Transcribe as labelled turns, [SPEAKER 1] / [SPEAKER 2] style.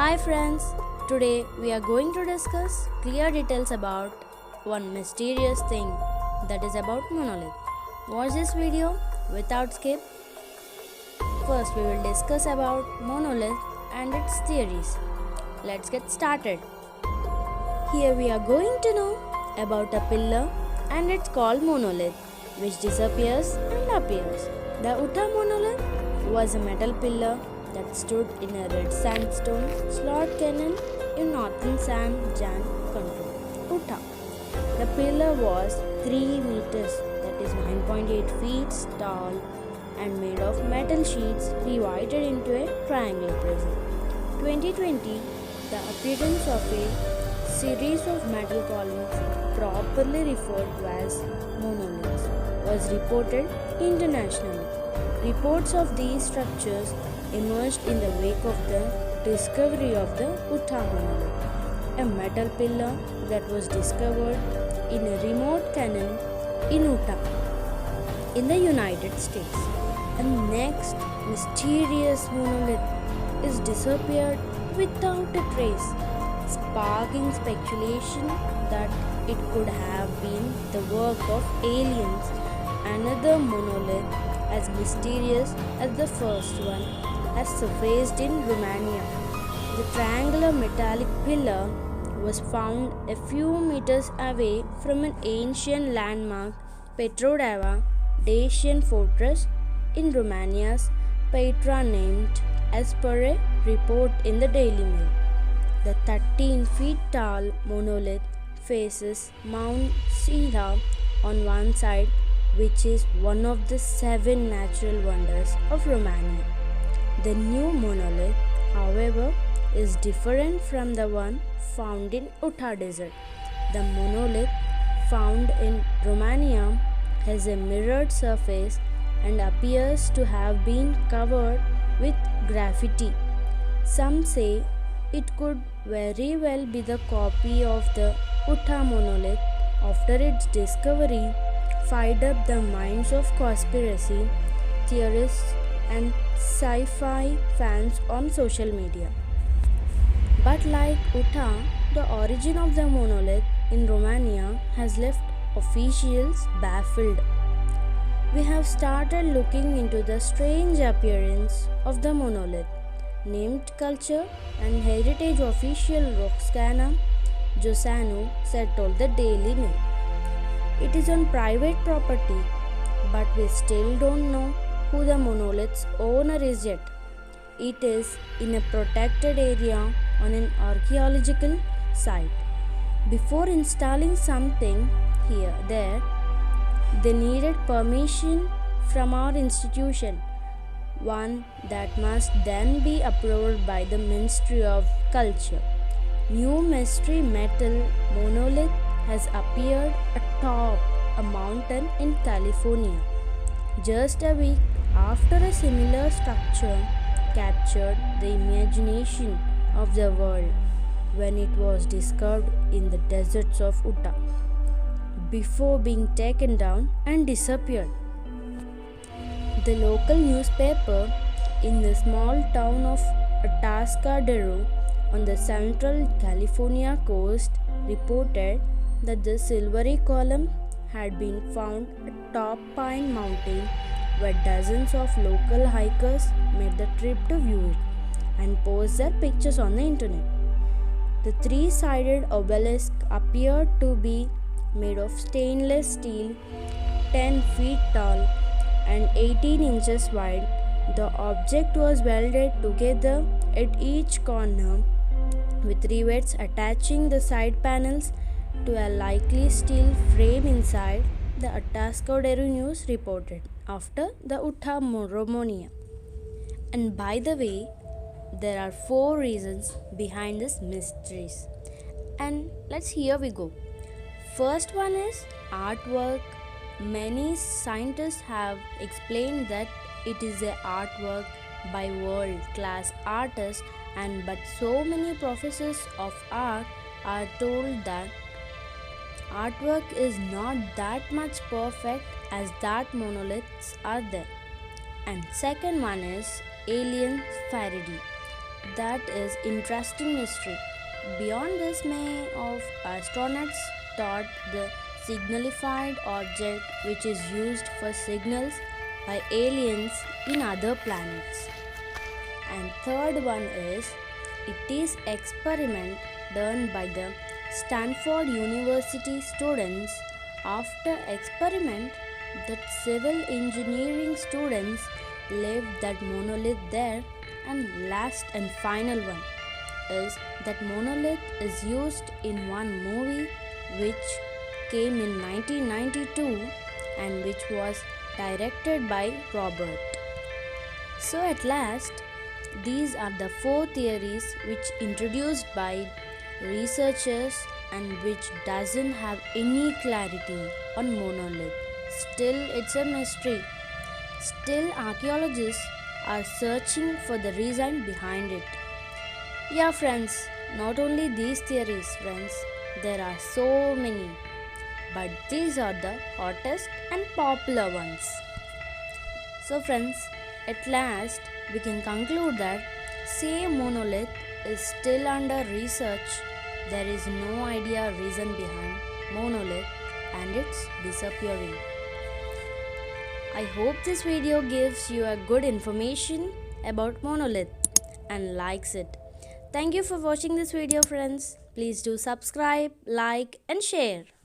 [SPEAKER 1] Hi friends, today we are going to discuss clear details about one mysterious thing that is about monolith. Watch this video without skip. First we will discuss about monolith and its theories. Let's get started. Here we are going to know about a pillar and it's called monolith which disappears and appears. The Uta monolith was a metal pillar that stood in a red sandstone slot canyon in northern San Juan country, Utah. The pillar was 3 meters, that is 9.8 feet tall, and made of metal sheets divided into a triangular prism. 2020, the appearance of a series of metal columns, properly referred to as monoliths, was reported internationally. Reports of these structures emerged in the wake of the discovery of the Utah monolith, a metal pillar that was discovered in a remote canyon in Utah, in the United States. And next mysterious monolith is disappeared without a trace, sparking speculation that it could have been the work of aliens. Another monolith as mysterious as the first one has surfaced in Romania. The triangular metallic pillar was found a few meters away from an ancient landmark, Petrodava Dacian fortress in Romania's Petra, named as per a report in the Daily Mail. The 13 feet tall monolith faces Mount Sila on one side, which is one of the 7 natural wonders of Romania. The new monolith, however, is different from the one found in Utah Desert. The monolith found in Romania has a mirrored surface and appears to have been covered with graffiti. Some say it could very well be the copy of the Utah monolith. After its discovery, fired up the minds of conspiracy theorists and sci-fi fans on social media. But like Utah, the origin of the monolith in Romania has left officials baffled. We have started looking into the strange appearance of the monolith, named Culture and Heritage official Roxana Josanu said told the Daily Mail. It is on private property, but we still don't know who the monolith's owner is yet. It is in a protected area on an archaeological site. Before installing something there, they needed permission from our institution, one that must then be approved by the Ministry of Culture. New mystery metal monolith has appeared atop a mountain in California, just a week after a similar structure captured the imagination of the world when it was discovered in the deserts of Utah, before being taken down and disappeared. The local newspaper in the small town of Atascadero on the central California coast reported that the silvery column had been found atop Pine Mountain, where dozens of local hikers made the trip to view it and post their pictures on the internet. The 3-sided obelisk appeared to be made of stainless steel, 10 feet tall and 18 inches wide. The object was welded together at each corner with rivets attaching the side panels to a likely steel frame inside, the Atascadero News reported after the Utah Romania. And by the way, there are 4 reasons behind this mysteries. And here we go. First one is artwork. Many scientists have explained that it is a artwork by world-class artists, but so many professors of art are told that artwork is not that much perfect as that monoliths are there. And second one is alien Faraday. that is interesting mystery. Beyond this may of astronauts thought the signalified object which is used for signals by aliens in other planets. And third one is it is experiment done by the Stanford University students. After experiment that civil engineering students left that monolith there. And last and final one is that monolith is used in one movie which came in 1992 and which was directed by Robert. So at last, these are the four theories which introduced by researchers and which doesn't have any clarity on monolith. Still it's a mystery. Still archaeologists are searching for the reason behind it. Yeah friends, not only these theories friends, there are so many. But these are the hottest and popular ones. So friends, at last we can conclude that same monolith is still under research. There is no idea reason behind monolith and its disappearing. I hope this video gives you a good information about monolith and likes it. Thank you for watching this video friends. Please do subscribe, like and share.